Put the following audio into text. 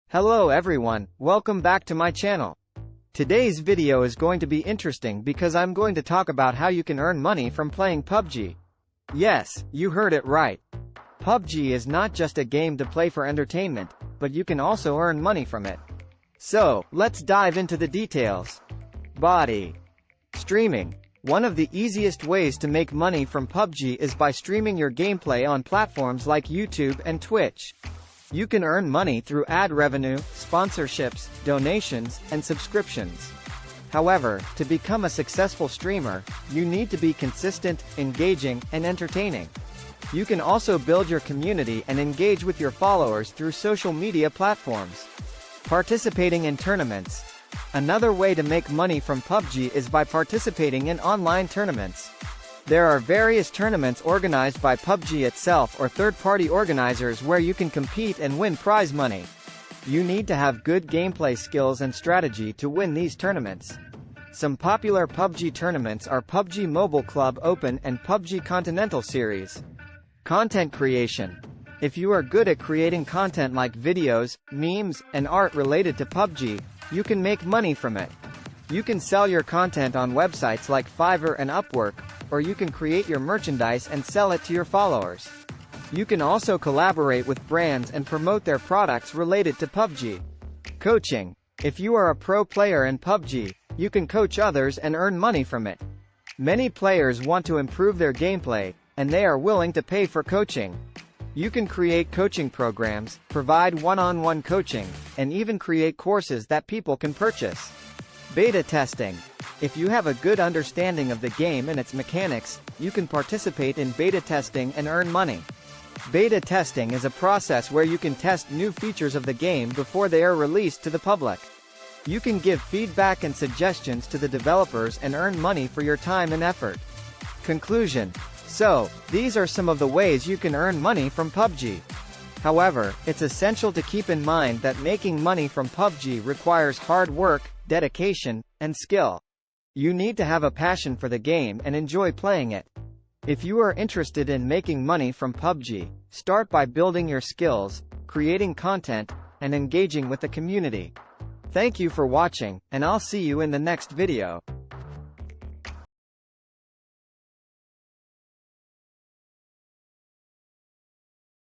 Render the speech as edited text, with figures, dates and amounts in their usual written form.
Hello everyone, welcome back to my channel. Today's video is going to be interesting because I'm going to talk about how you can earn money from playing PUBG. Yes, you heard it right. PUBG is not just a game to play for entertainment, but you can also earn money from it. So, let's dive into the details. Body. Streaming. One of the easiest ways to make money from PUBG is by streaming your gameplay on platforms like YouTube and Twitch. You can earn money through ad revenue, sponsorships, donations, and subscriptions. However, to become a successful streamer, you need to be consistent, engaging, and entertaining. You can also build your community and engage with your followers through social media platforms. Participating in tournaments. Another way to make money from PUBG is by participating in online tournaments. There are various tournaments organized by PUBG itself or third-party organizers where you can compete and win prize money. You need to have good gameplay skills and strategy to win these tournaments. Some popular PUBG tournaments are PUBG Mobile Club Open and PUBG Continental Series. Content creation. If you are good at creating content like videos, memes, and art related to PUBG, you can make money from it. You can sell your content on websites like Fiverr and Upwork, or you can create your merchandise and sell it to your followers. You can also collaborate with brands and promote their products related to PUBG. Coaching. If you are a pro player in PUBG, you can coach others and earn money from it. Many players want to improve their gameplay, and they are willing to pay for coaching. You can create coaching programs, provide one-on-one coaching, and even create courses that people can purchase. Beta testing. If you have a good understanding of the game and its mechanics, you can participate in beta testing and earn money. Beta testing is a process where you can test new features of the game before they are released to the public. You can give feedback and suggestions to the developers and earn money for your time and effort. Conclusion. So, these are some of the ways you can earn money from PUBG. However, it's essential to keep in mind that making money from PUBG requires hard work, dedication, and skill. You need to have a passion for the game and enjoy playing it. If you are interested in making money from PUBG, start by building your skills, creating content, and engaging with the community. Thank you for watching, and I'll see you in the next video.